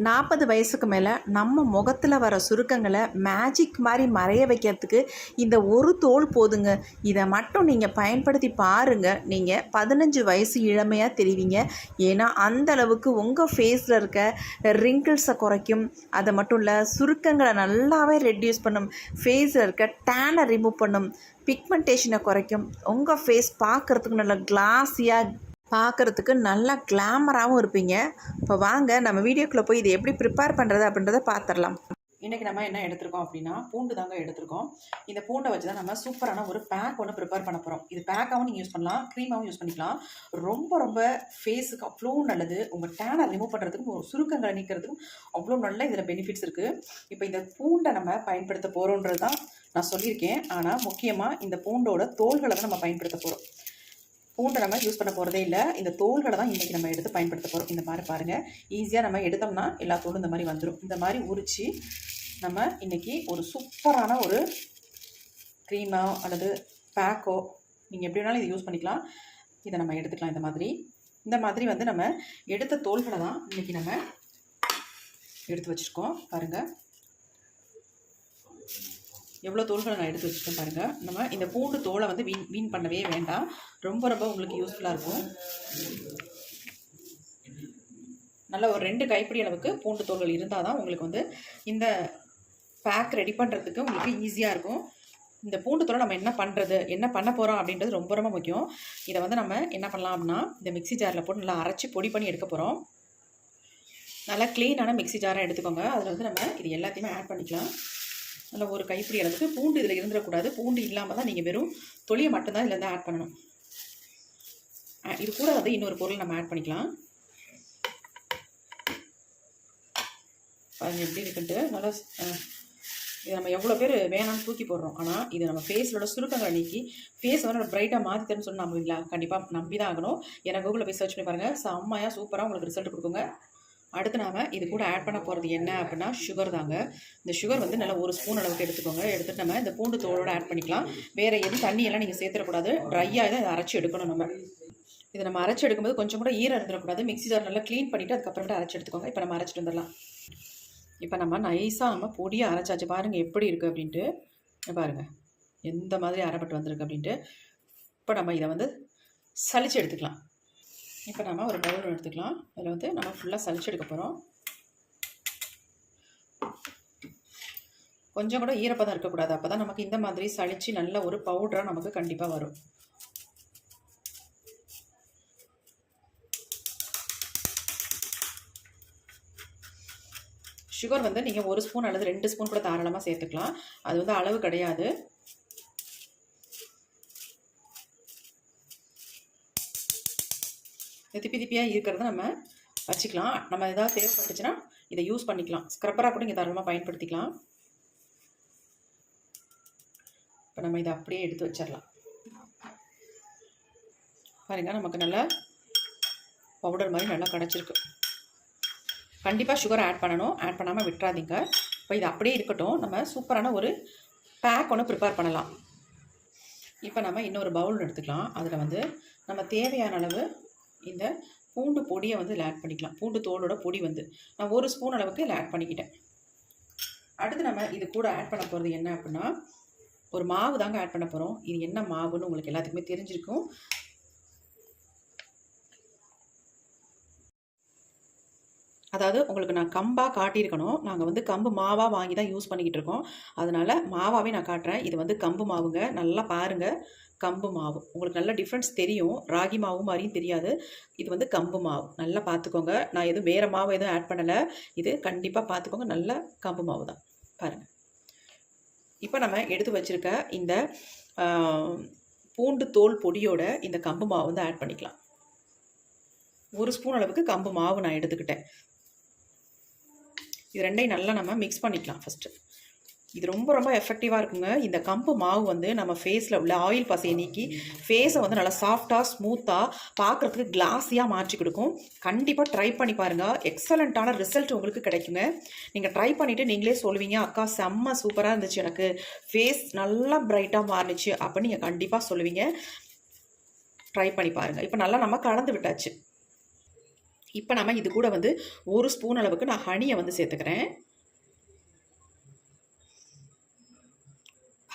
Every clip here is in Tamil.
40 வயசுக்கு மேலே நம்ம முகத்தில் வர சுருக்கங்களை மேஜிக் மாதிரி மறைய வைக்கிறதுக்கு இந்த ஒரு தோல் போதுங்க. இதை மட்டும் நீங்கள் பயன்படுத்தி பாருங்கள். நீங்கள் 15 வயசு இளமையாக தெரிவிங்க. ஏன்னா அந்தளவுக்கு உங்கள் ஃபேஸில் இருக்க ரிங்கிள்ஸை குறைக்கும். அது மட்டும் இல்லை, சுருக்கங்களை நல்லாவே ரெட்யூஸ் பண்ணும். ஃபேஸில் இருக்க டேனை ரிமூவ் பண்ணும். பிக்மெண்டேஷனை குறைக்கும். உங்கள் ஃபேஸ் பார்க்குறதுக்கு நல்லா கிளாஸியாக, பார்க்குறதுக்கு நல்லா கிளாமராகவும் இருப்பீங்க. இப்போ வாங்க நம்ம வீடியோக்குள்ளே போய் இது எப்படி ப்ரிப்பேர் பண்ணுறது அப்படின்றத பார்த்துடலாம். இன்றைக்கி நம்ம என்ன எடுத்திருக்கோம் அப்படின்னா, பூண்டு தாங்க எடுத்திருக்கோம். இந்த பூண்டை வச்சு தான் நம்ம சூப்பரான ஒரு பேக் ஒன்று ப்ரிப்பேர் பண்ண போகிறோம். இது பேக்காகவும் நீங்கள் யூஸ் பண்ணலாம், க்ரீமாகவும் யூஸ் பண்ணிக்கலாம். ரொம்ப ரொம்ப ஃபேஸுக்கு அவ்வளோ நல்லது. உங்கள் டேனை ரிமூவ் பண்ணுறதுக்கும் ஒரு சுருக்கங்களை நீக்கிறதுக்கும் அவ்வளோ நல்ல இதில் பெனிஃபிட்ஸ் இருக்குது. இப்போ இந்த பூண்டை நம்ம பயன்படுத்த போகிறோன்றது தான் நான் சொல்லியிருக்கேன். ஆனால் முக்கியமாக இந்த பூண்டோட தோள்களை தான் நம்ம பயன்படுத்த போகிறோம். பூண்டை நம்ம யூஸ் பண்ண போகிறதே இல்லை. இந்த தோள்களை தான் இன்றைக்கி நம்ம எடுத்து பயன்படுத்த போகிறோம். இந்த மாதிரி பாருங்கள், ஈஸியாக நம்ம எடுத்தோம்னா எல்லா தோலும் இந்த மாதிரி வந்துடும். இந்த மாதிரி உரித்து நம்ம இன்றைக்கி ஒரு சூப்பரான ஒரு க்ரீமோ அல்லது பேக்கோ, நீங்கள் எப்படி வேணாலும் இதை யூஸ் பண்ணிக்கலாம். இதை நம்ம எடுத்துக்கலாம். இந்த மாதிரி வந்து நம்ம எடுத்த தோள்களை தான் இன்றைக்கி நம்ம எடுத்து வச்சுருக்கோம். பாருங்கள் எவ்வளோ தோள்களை நான் எடுத்து வச்சுருக்கேன் பாருங்கள். நம்ம இந்த பூண்டு தோலை வந்து வீண் பண்ணவே வேண்டாம். ரொம்ப ரொம்ப உங்களுக்கு யூஸ்ஃபுல்லாக இருக்கும். நல்ல ஒரு 2 கைப்பிடி அளவுக்கு பூண்டு தோல்கள் இருந்தால் தான் உங்களுக்கு வந்து இந்த பேக் ரெடி பண்ணுறதுக்கு உங்களுக்கு ஈஸியாக இருக்கும். இந்த பூண்டு தோலை நம்ம என்ன பண்ண போகிறோம் அப்படின்றது ரொம்ப ரொம்ப முக்கியம். இதை வந்து நம்ம என்ன பண்ணலாம் அப்படின்னா, இந்த மிக்ஸி ஜாரில் போட்டு நல்லா அரைச்சி பொடி பண்ணி எடுக்க போகிறோம். நல்லா க்ளீனான மிக்ஸி ஜாராக எடுத்துக்கோங்க. அதில் வந்து நம்ம இது எல்லாத்தையுமே ஆட் பண்ணிக்கலாம். நல்லா ஒரு கைப்பிடி அளவுக்கு. பூண்டு இதில் இருந்துடக்கூடாது. பூண்டு இல்லாமல் தான் நீங்கள் வெறும் தொலியை மட்டும்தான் இதில் இருந்து ஆட் பண்ணணும். இது கூட வந்து இன்னொரு பொருள் நம்ம ஆட் பண்ணிக்கலாம். பாருங்கள் எப்படி இருக்குன்ட்டு. நல்லா இது நம்ம எவ்வளோ பேர் வேணாம்னு தூக்கி போடுறோம். ஆனால் இது நம்ம ஃபேஸோட சுருக்கங்களை நீக்கி ஃபேஸ் வந்து நம்ம பிரைட்டாக மாற்றித்தரேன்னு சொல்லி நம்புவீங்களா? கண்டிப்பாக நம்பி தான் ஆகணும். எனக்கு கூகுளில் போய் சர்ச் பண்ணி பாருங்கள். செம்மையாக சூப்பராக உங்களுக்கு ரிசல்ட் கொடுக்குங்க. அடுத்து நாம் இது கூட ஆட் பண்ண போகிறது என்ன அப்படின்னா, சுகர் தாங்க. இந்த சுகர் வந்து நல்லா 1 ஸ்பூன் அளவுக்கு எடுத்துக்கோங்க. எடுத்துகிட்டு நம்ம இந்த பூண்டு தோலோடு ஆட் பண்ணிக்கலாம். வேறு எதுவும் தண்ணியெல்லாம் நீங்கள் சேர்த்துடக்கூடாது. ட்ரையாக தான் இதை அரைச்சி எடுக்கணும். இதை நம்ம அரைச்சி எடுக்கும்போது கொஞ்சம் கூட ஈரம் இருந்துடக்கூடாது. மிக்ஸி ஜார் நல்லா க்ளீன் பண்ணிவிட்டு அதுக்கப்புறமேட்டு அரைச்சி எடுத்துக்கோங்க. இப்போ நம்ம அரைச்சிட்டு வந்துடலாம். இப்போ நம்ம நைஸாக நம்ம பொடியை அரைச்சாச்சு. பாருங்கள் எப்படி இருக்குது அப்படின்ட்டு. பாருங்கள் எந்த மாதிரி அரைப்பட்டு வந்திருக்கு அப்படின்ட்டு. இப்போ நம்ம இதை வந்து சலிச்சு எடுத்துக்கலாம். இப்போ நம்ம ஒரு பவுல் எடுத்துக்கலாம். அதில் வந்து நம்ம ஃபுல்லாக சலிச்சு எடுக்க போகிறோம். கொஞ்சம் கூட ஈரப்பதம் இருக்கக்கூடாது. அப்போ தான் நமக்கு இந்த மாதிரி சலிச்சு நல்ல ஒரு பவுடராக நமக்கு கண்டிப்பாக வரும். சுகர் வந்து நீங்கள் 1 ஸ்பூன் அல்லது 2 ஸ்பூன் கூட தாராளமாக சேர்த்துக்கலாம். அது வந்து அளவு கிடையாது. திப்பியாக இருக்கிறத நம்ம வச்சுக்கலாம். நம்ம எதாவது தேவைப்பட்டுச்சுன்னா இதை யூஸ் பண்ணிக்கலாம். ஸ்க்ரப்பராக கூட இங்கே தாராளமாக பயன்படுத்திக்கலாம். இப்போ நம்ம இதை அப்படியே எடுத்து வச்சிடலாம். பாருங்கள் நமக்கு நல்லா பவுடர் மாதிரி நல்லா கிடச்சிருக்கு. கண்டிப்பாக சுகர் ஆட் பண்ணணும். ஆட் பண்ணாமல் விட்டுறாதீங்க. இப்போ இது அப்படியே இருக்கட்டும். நம்ம சூப்பரான ஒரு பேக் ஒன்று ப்ரிப்பேர் பண்ணலாம். இப்போ நம்ம இன்னொரு பவுல் எடுத்துக்கலாம். அதில் வந்து நம்ம தேவையான அளவு இந்த பூண்டு பொடியை வந்து இதில் ஆட் பண்ணிக்கலாம். பூண்டு தோலோட பொடி வந்து நான் 1 ஸ்பூன் அளவுக்கு இதில் ஆட் பண்ணிக்கிட்டேன். அடுத்து நம்ம இது கூட ஆட் பண்ண போகிறது என்ன அப்படின்னா, ஒரு மாவு தாங்க ஆட் பண்ண போகிறோம். இது என்ன மாவுன்னு உங்களுக்கு எல்லாத்துக்குமே தெரிஞ்சிருக்கும். அதாவது உங்களுக்கு நான் கம்பாக காட்டியிருக்கணும். நாங்கள் வந்து கம்பு மாவாக வாங்கி தான் யூஸ் பண்ணிக்கிட்டு இருக்கோம். அதனால் மாவாகவே நான் காட்டுறேன். இது வந்து கம்பு மாவுங்க. நல்லா பாருங்கள், கம்பு மாவு. உங்களுக்கு நல்ல டிஃப்ரென்ஸ் தெரியும். ராகி மாவு மாதிரியும் தெரியாது. இது வந்து கம்பு மாவு. நல்லா பார்த்துக்கோங்க. நான் எதுவும் வேறு மாவு எதுவும் ஆட் பண்ணலை. இது கண்டிப்பாக பார்த்துக்கோங்க. நல்ல கம்பு மாவு தான். பாருங்கள். இப்போ நம்ம எடுத்து வச்சுருக்க இந்த பூண்டு தோல் பொடியோட இந்த கம்பு மாவு வந்து ஆட் பண்ணிக்கலாம். 1 ஸ்பூன் அளவுக்கு கம்பு மாவு நான் எடுத்துக்கிட்டேன். இது ரெண்டையும் நல்லா நம்ம மிக்ஸ் பண்ணிக்கலாம் ஃபஸ்ட்டு. இது ரொம்ப ரொம்ப எஃபெக்டிவாக இருக்குங்க. இந்த கம்பு மாவு வந்து நம்ம ஃபேஸில் உள்ள ஆயில் பசையை நீக்கி ஃபேஸை வந்து நல்லா சாஃப்டாக ஸ்மூத்தாக பார்க்குறதுக்கு கிளாஸியாக மாற்றி கொடுக்கும். கண்டிப்பாக ட்ரை பண்ணி பாருங்கள். எக்ஸலண்ட்டான ரிசல்ட் உங்களுக்கு கிடைக்குங்க. நீங்கள் ட்ரை பண்ணிவிட்டு நீங்களே சொல்லுவீங்க, அக்கா செம்ம சூப்பராக இருந்துச்சு, எனக்கு ஃபேஸ் நல்லா பிரைட்டாக மாறினுச்சு அப்படின்னு நீங்கள் கண்டிப்பாக சொல்லுவீங்க. ட்ரை பண்ணி பாருங்கள். இப்போ நல்லா நம்ம கலந்து விட்டாச்சு. இப்போ நம்ம இது கூட வந்து 1 ஸ்பூன் அளவுக்கு நான் ஹனியை வந்து சேர்த்துக்கிறேன்.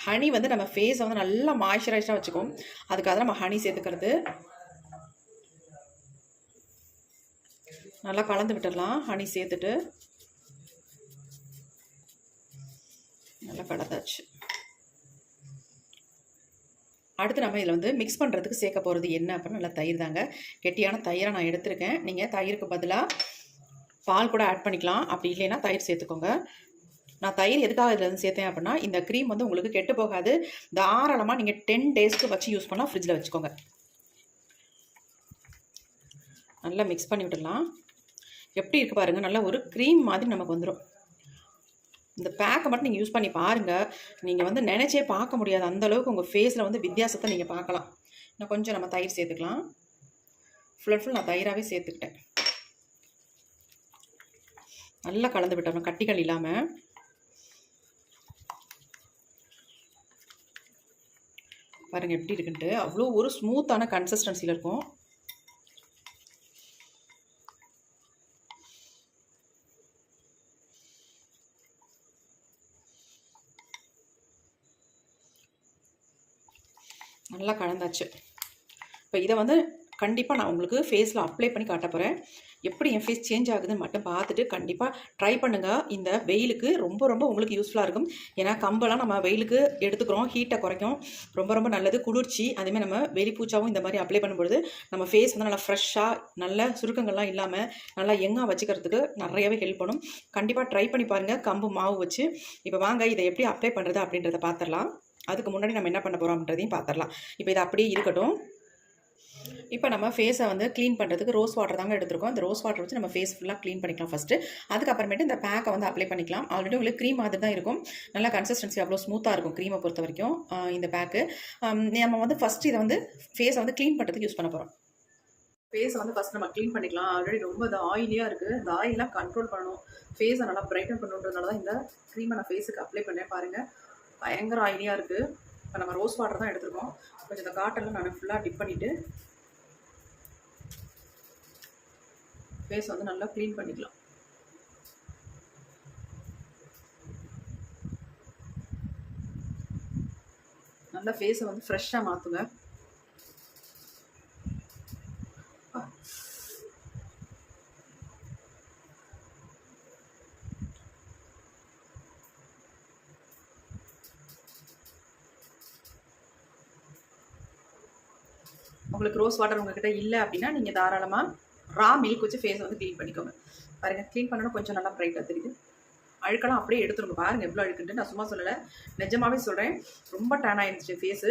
ஹனி வந்து நம்ம ஃபேஸை வந்து நல்லா மாய்ஸ்சரைஸாக வச்சுக்கும். அதுக்காக நம்ம ஹனி சேர்த்துக்கிறது. நல்லா கலந்து விட்டுடலாம். ஹனி சேர்த்துட்டு நல்லா கலந்தாச்சு. அடுத்து நம்ம இதில் வந்து மிக்ஸ் பண்ணுறதுக்கு சேர்க்க போகிறது என்ன அப்படின்னா நல்லா தயிர் தாங்க. கெட்டியான தயிரை நான் எடுத்திருக்கேன். நீங்கள் தயிருக்கு பதிலாக பால் கூட ஆட் பண்ணிக்கலாம். அப்படி இல்லைன்னா தயிர் சேர்த்துக்கோங்க. நான் தயிர் எதுக்காக இதில் வந்து சேர்த்தேன் அப்படின்னா இந்த க்ரீம் வந்து உங்களுக்கு கெட்டு போகாது. தாராளமாக நீங்கள் 10 டேஸ்க்கு வச்சு யூஸ் பண்ணால் ஃப்ரிட்ஜில் வச்சுக்கோங்க. நல்லா மிக்ஸ் பண்ணி விட்டுடலாம். எப்படி இருக்குது பாருங்கள், நல்லா ஒரு க்ரீம் மாதிரி நமக்கு வந்துடும். இந்த பேக்கை மட்டும் நீங்கள் யூஸ் பண்ணி பாருங்கள். நீங்கள் வந்து நினச்சே பார்க்க முடியாது, அந்தளவுக்கு உங்கள் ஃபேஸில் வந்து வித்தியாசத்தை நீங்கள் பார்க்கலாம். இன்னும் கொஞ்சம் நம்ம தயிர் சேர்த்துக்கலாம். ஃபுல் நான் தயிராகவே சேர்த்துக்கிட்டேன். நல்லா கலந்து விட்டோம் கட்டிகள் இல்லாமல். பாருங்கள் எப்படி இருக்குன்ட்டு. அவ்வளோ ஒரு ஸ்மூத்தான கன்சிஸ்டன்சியில் இருக்கும். நல்லா கலந்தாச்சு. இப்போ இதை வந்து கண்டிப்பாக நான் உங்களுக்கு ஃபேஸில் அப்ளை பண்ணி காட்ட போகிறேன். எப்படி என் ஃபேஸ் சேஞ்ச் ஆகுதுன்னு மட்டும் பார்த்துட்டு கண்டிப்பாக ட்ரை பண்ணுங்கள். இந்த வெயிலுக்கு ரொம்ப உங்களுக்கு யூஸ்ஃபுல்லாக இருக்கும். ஏன்னா கம்பெல்லாம் நம்ம வெயிலுக்கு எடுத்துக்கிறோம், ஹீட்டை குறைக்கும். ரொம்ப நல்லது. குளிர்ச்சி அதேமாதிரி நம்ம வெளிப்பூச்சாவும் இந்த மாதிரி அப்ளை பண்ணும்பொழுது நம்ம ஃபேஸ் வந்து நல்லா ஃப்ரெஷ்ஷாக நல்ல சுருக்கங்கள்லாம் இல்லாமல் நல்லா யங்காக வச்சுக்கிறதுக்கு நிறையவே ஹெல்ப் பண்ணும். கண்டிப்பாக ட்ரை பண்ணி பாருங்கள் கம்பு மாவு வச்சு. இப்போ வாங்க இதை எப்படி அப்ளை பண்ணுறது அப்படின்றத பார்த்துடலாம். அதுக்கு முன்னாடி நம்ம என்ன பண்ண போகிறோம் அப்படின்றதையும் பார்த்துடலாம். இப்போ இது அப்படியே இருக்கட்டும். இப்போ நம்ம ஃபேஸை வந்து க்ளீன் பண்ணுறதுக்கு ரோஸ் வாட்டர் தாங்க எடுத்துருக்கோம். இந்த ரோஸ் வாட்டர் வச்சு நம்ம ஃபேஸ் ஃபுல்லாக க்ளீன் பண்ணிக்கலாம் ஃபஸ்ட்டு. அதுக்கப்புறமேட்டு இந்த பேக்கை வந்து அப்ளை பண்ணிக்கலாம். ஆல்ரெடி உங்களுக்கு க்ரீம் மாதிரி தான் இருக்கும். நல்லா கன்சிஸ்டன்சி அவ்வளோ ஸ்மூத்தாக இருக்கும் க்ரீமை பொறுத்த வரைக்கும் இந்த பேக்கு. நம்ம வந்து ஃபஸ்ட்டு இதை வந்து ஃபேஸை வந்து க்ளீன் பண்ணுறதுக்கு யூஸ் பண்ண போகிறோம். ஃபேஸை வந்து ஃபஸ்ட் நம்ம க்ளீன் பண்ணிக்கலாம். ஆல்ரெடி ரொம்ப இது ஆயிலியாக இருக்குது. இந்த ஆயிலெலாம் கண்ட்ரோல் பண்ணணும், ஃபேஸை நல்லா பிரைட்டன் பண்ணுன்றதுனால தான் இந்த க்ரீமை நான் ஃபேஸுக்கு அப்ளை பண்ணேன். பாருங்கள் பயங்கர ஆயிலியாக இருக்குது. இப்போ நம்ம ரோஸ் வாட்டர் தான் எடுத்துருக்கோம். கொஞ்சம் இந்த காட்டனில் நான் ஃபுல்லாக டிப் பண்ணிவிட்டு ஃபேஸ் வந்து நல்லா க்ளீன் பண்ணிக்கலாம். நல்லா ஃபேஸை வந்து ஃப்ரெஷ்ஷாக மாற்றுங்க. உங்களுக்கு ரோஸ் வாட்டர் உங்ககிட்ட இல்லை அப்படின்னா நீங்கள் தாராளமாக ரா மில்க் வச்சு ஃபேஸை வந்து க்ளீன் பண்ணிக்கோங்க. பாருங்கள் க்ளீன் பண்ணணும், கொஞ்சம் நல்லா ப்ரைட்டாக தெரியுது. அழுக்கெல்லாம் அப்படியே எடுத்துருங்க. பாருங்கள் எவ்வளோ அழுக்குன்ட்டு. நான் சும்மா சொல்லலை, நிஜமாகவே சொல்கிறேன். ரொம்ப டேன் ஆகிடுச்சு ஃபேஸு.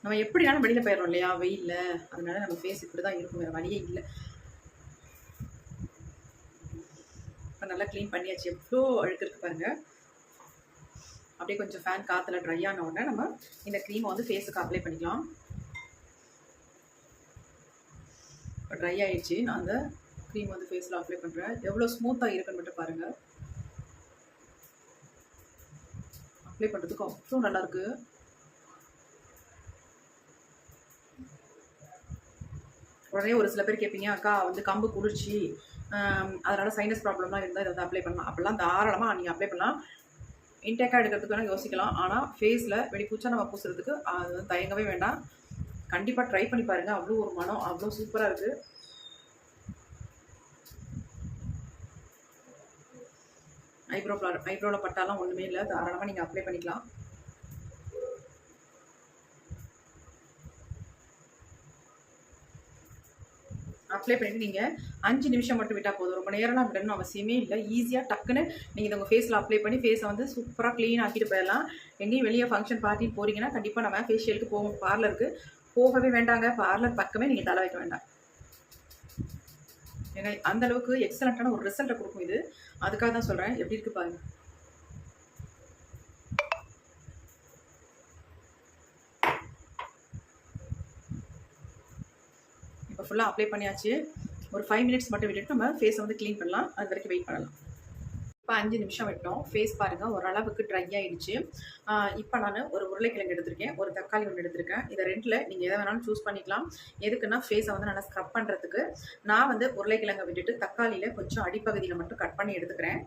நம்ம எப்படினாலும் வெளியில் போயிடறோம் இல்லையா வெயிலில், அதனால நம்ம ஃபேஸ் இப்படி தான் இருக்கும், வேறு வழியே இல்லை. இப்போ நல்லா க்ளீன் பண்ணியாச்சு. எவ்வளோ அழுக்கு இருக்குது பாருங்கள். அப்படியே கொஞ்சம் ஃபேன் காற்றுல ட்ரை ஆன உடனே நம்ம இந்த க்ரீமை வந்து ஃபேஸுக்கு அப்ளை பண்ணிக்கலாம். இப்போ ட்ரை ஆகிடுச்சு. நான் அந்த க்ரீம் வந்து ஃபேஸில் அப்ளை பண்ணுறேன். எவ்வளோ ஸ்மூத்தாக இருக்குன்னு மட்டும் பாருங்கள். அப்ளை பண்ணுறதுக்கு அவ்வளோ நல்லாயிருக்கு. உடனே ஒரு சில பேர் கேட்பீங்க, அக்கா வந்து கம்பு குளிர்ச்சி அதனால் சைனஸ் ப்ராப்ளம்லாம் இருந்தால் இதை வந்து அப்ளை பண்ணலாம். அப்படிலாம் தாராளமாக நீங்கள் அப்ளை பண்ணலாம். இன்டேக்காக எடுக்கிறதுக்கு வேணால் யோசிக்கலாம். ஆனால் ஃபேஸில் வெளிப்பூச்சா நம்ம பூசுறதுக்கு அது வந்து தயங்கவே வேண்டாம். கண்டிப்பாக ட்ரை பண்ணி பாருங்கள். அவ்வளோ ஒரு மனம் அவ்வளோ சூப்பராக இருக்குது. ஐப்ரோவில் பட்டாலாம் ஒன்றுமே இல்லை, தாராளமாக நீங்கள் அப்ளை பண்ணிக்கலாம். அப்ளை பண்ணிவிட்டு நீங்கள் 5 நிமிஷம் மட்டும் விட்டால் போதும். ரொம்ப நேரம்லாம் விடணும் அவசியமே இல்லை. ஈஸியாக டக்குன்னு நீங்கள் இதை உங்கள் ஃபேஸில் அப்ளை பண்ணி ஃபேஸை வந்து சூப்பராக க்ளீன் ஆக்கிட்டு போயிடலாம். எங்கேயும் வெளியே ஃபங்க்ஷன் பார்ட்டின்னு போகிறீங்கன்னா கண்டிப்பாக நம்ம ஃபேஷியலுக்கு போவோம். பார்லருக்கு போகவே வேண்டாங்க. பார்லர் பக்கமே நீங்கள் தலை வைக்க வேண்டாம். ஏன்னா அந்தளவுக்கு எக்ஸலண்ட்டான ஒரு ரிசல்ட்டை கொடுக்கும் இது. அதுக்காக தான் சொல்கிறேன். எப்படி இருக்குது பாருங்கள். இப்போ ஃபுல்லாக அப்ளை பண்ணியாச்சு. ஒரு 5 மினிட்ஸ் மட்டும் விட்டுட்டு நம்ம ஃபேஸை வந்து க்ளீன் பண்ணலாம். அது வரைக்கும் வெயிட் பண்ணலாம். இப்போ 5 நிமிஷம் விட்டோம். ஃபேஸ் பாருங்கள் ஓரளவுக்கு ட்ரை ஆயிடுச்சு. இப்போ நான் ஒரு உருளைக்கிழங்கு எடுத்திருக்கேன், ஒரு தக்காளி ஒன்று எடுத்திருக்கேன். இதை 2ல் நீங்கள் எதை வேணாலும் சூஸ் பண்ணிக்கலாம். எதுக்குன்னா ஃபேஸை வந்து நல்லா ஸ்க்ரப் பண்ணுறதுக்கு. நான் வந்து உருளைக்கிழங்கை விட்டுட்டு தக்காளியில் கொஞ்சம் அடிப்பகுதியில் மட்டும் கட் பண்ணி எடுத்துக்கிறேன்.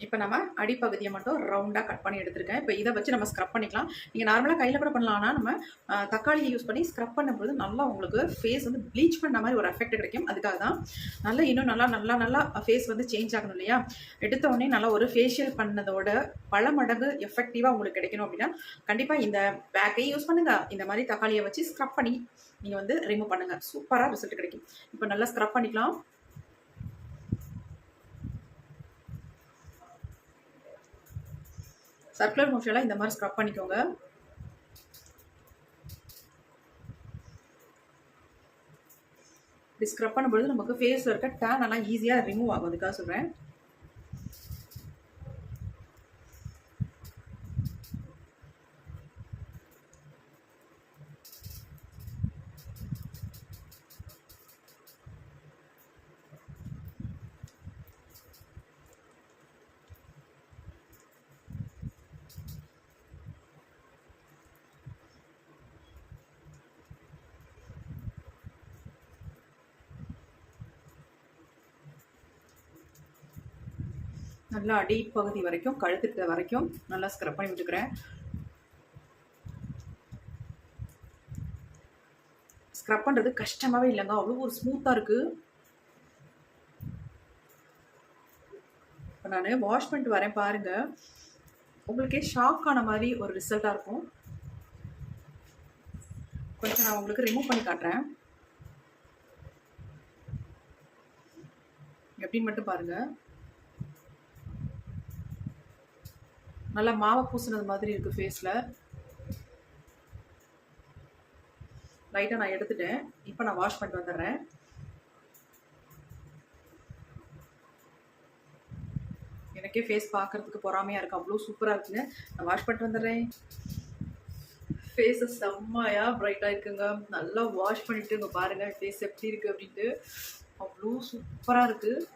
இப்போ நம்ம அடிப்பகுதியை மட்டும் ரவுண்டாக கட் பண்ணி எடுத்துருக்கேன். இப்போ இதை வச்சு நம்ம ஸ்க்ரப் பண்ணிக்கலாம். நீங்கள் நார்மலாக கையில் கூட பண்ணலாம். ஆனால் நம்ம தக்காளியை யூஸ் பண்ணி ஸ்க்ரப் பண்ணும்போது நல்லா உங்களுக்கு ஃபேஸ் வந்து ப்ளீச் பண்ண மாதிரி ஒரு எஃபெக்ட் கிடைக்கும். அதுக்காக தான் நல்லா இன்னும் நல்லா ஃபேஸ் வந்து சேஞ்ச் ஆகணும் இல்லையா? எடுத்த உடனே நல்லா ஒரு ஃபேஷியல் பண்ணதோட பல மடங்கு எஃபெக்டிவாக உங்களுக்கு கிடைக்கணும் அப்படின்னா கண்டிப்பாக இந்த பேக்கையும் யூஸ் பண்ணுங்கள். இந்த மாதிரி தக்காளியை வச்சு ஸ்க்ரப் பண்ணி நீங்கள் வந்து ரிமூவ் பண்ணுங்கள். சூப்பராக ரிசல்ட் கிடைக்கும். இப்போ நல்லா ஸ்க்ரப் பண்ணிக்கலாம். சர்க்குலர் மோஷனில் இந்த மாதிரி ஸ்க்ரப் பண்ணிக்கோங்க. இப்படி ஸ்க்ரப் பண்ணும்போது நமக்கு ஃபேஸில் இருக்க டேன் எல்லாம் ஈஸியாக ரிமூவ் ஆகும். அதுக்காக சொல்கிறேன். நல்லா அடிப்பகுதி வரைக்கும் கழுத்துக்கிட்ட வரைக்கும் நல்லா ஸ்க்ரப் பண்ணி விட்டுக்கிறேன். ஸ்க்ரப் பண்ணுறது கஷ்டமாகவே இல்லைங்க, அவ்வளோ ஒரு ஸ்மூத்தாக இருக்குது. இப்போ நான் வாஷ் பண்ணிட்டு வரேன் பாருங்கள், உங்களுக்கே ஷாக் ஆன மாதிரி ஒரு ரிசல்ட்டாக இருக்கும். கொஞ்சம் நான் உங்களுக்கு ரிமூவ் பண்ணி காட்டுறேன், எப்படின்னு மட்டும் பாருங்கள். நல்லா மாவை பூசினது மாதிரி இருக்குது ஃபேஸில். லைட்டாக நான் எடுத்துட்டேன். இப்போ நான் வாஷ் பண்ணிட்டு வந்துடுறேன். எனக்கே ஃபேஸ் பார்க்குறதுக்கு பொறாமையாக இருக்குது, அவ்வளோ சூப்பராக இருக்குங்க. நான் வாஷ் பண்ணிட்டு வந்துடுறேன். ஃபேஸை செம்மையாக ப்ரைட்டாக இருக்குங்க. நல்லா வாஷ் பண்ணிவிட்டு இங்கே பாருங்கள் ஃபேஸ் எப்படி இருக்குது அப்படின்ட்டு. அவ்வளோ சூப்பராக இருக்குது,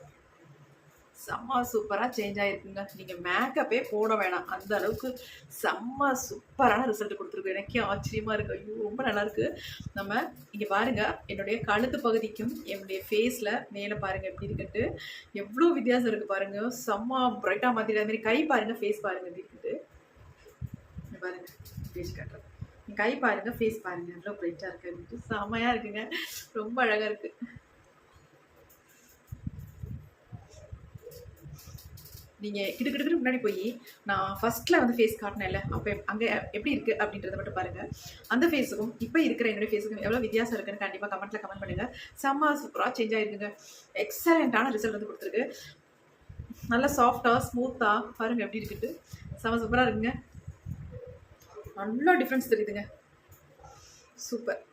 செம்ம சூப்பராக சேஞ்ச் ஆகிருக்குங்க. நீங்கள் மேக்கப்பே போட வேணாம், அந்த அளவுக்கு செம்ம சூப்பரான ரிசல்ட் கொடுத்துருக்கு. எனக்கே ஆச்சரியமாக இருக்குது. ஐயோ ரொம்ப நல்லாயிருக்கு. நம்ம இங்கே பாருங்கள், என்னுடைய கழுத்து பகுதிக்கும் என்னுடைய ஃபேஸில் மேலே பாருங்கள் எப்படி இருக்குன்ட்டு எவ்வளோ வித்தியாசம் இருக்குது பாருங்கள். செம்ம ப்ரைட்டாக மாற்றிட்டு அதுமாரி கை பாருங்கள், ஃபேஸ் பாருங்கள் எப்படி இருக்குது. பாருங்கள் ஃபேஸ் காட்டுறேன், கை பாருங்கள், ஃபேஸ் பாருங்கள் எவ்வளோ ப்ரைட்டாக இருக்குது அப்படின்ட்டு. செம்மையாக இருக்குங்க, ரொம்ப அழகாக இருக்குது. நீங்கள் கிட்டத்தட்ட முன்னாடி போய் நான் ஃபஸ்ட்டில் வந்து ஃபேஸ் காட்டினேன்ல, அப்போ அங்கே எப்படி இருக்குது அப்படின்றத மட்டும் பாருங்கள். அந்த ஃபேஸுக்கும் இப்போ இருக்கிற என்னுடைய ஃபேஸுக்கும் எவ்வளோ வித்தியாசம் இருக்குன்னு கண்டிப்பாக கமெண்ட்டில் கமெண்ட் பண்ணுங்கள். செம்ம சூப்பராக சேஞ்ச் ஆகிருக்குங்க. எக்ஸலண்ட்டான ரிசல்ட் வந்து கொடுத்துருக்கு. நல்லா சாஃப்டாக ஸ்மூத்தாக பாருங்கள் எப்படி இருக்குட்டு. செம்ம சூப்பராக இருக்குங்க. நல்லா டிஃப்ரென்ஸ் தெரியுதுங்க. சூப்பர்,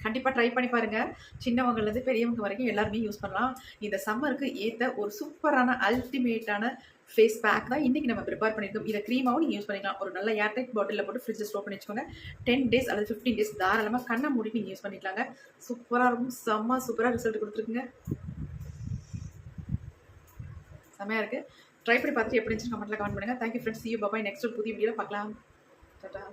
கண்டிப்பாக ட்ரை பண்ணி பாருங்கள். சின்னவங்கலேருந்து பெரியவங்க வரைக்கும் எல்லாருமே யூஸ் பண்ணலாம். இந்த சம்மருக்கு ஏற்ற ஒரு சூப்பரான அல்டிமேட்டான ஃபேஸ் பேக் தான் இன்றைக்கி நம்ம ப்ரிப்பேர் பண்ணியிருக்கோம். இதை க்ரீமாகவும் நீங்கள் யூஸ் பண்ணிக்கலாம். ஒரு நல்ல ஏர்டைட் பாட்டிலில் போட்டு ஃப்ரிட்ஜில் ஸ்டோர் பண்ணி வச்சுக்கோங்க. 10 டேஸ் அல்லது 15 டேஸ் தாராளமாக கண்ணை மூடிட்டு நீங்கள் யூஸ் பண்ணிக்கலாங்க. சூப்பராக இருக்கும், செம்ம சூப்பராக ரிசல்ட் கொடுத்துருக்குங்க. செம்மையாக இருக்குது. ட்ரை பண்ணி பார்த்துட்டு எப்படி இருந்துச்சு கமெண்ட்டில் கமெண்ட் பண்ணுங்கள். Thank you friends, see you, bye bye. Next ஒரு புதிய வீடியோவில் பார்க்கலாம். டாடா.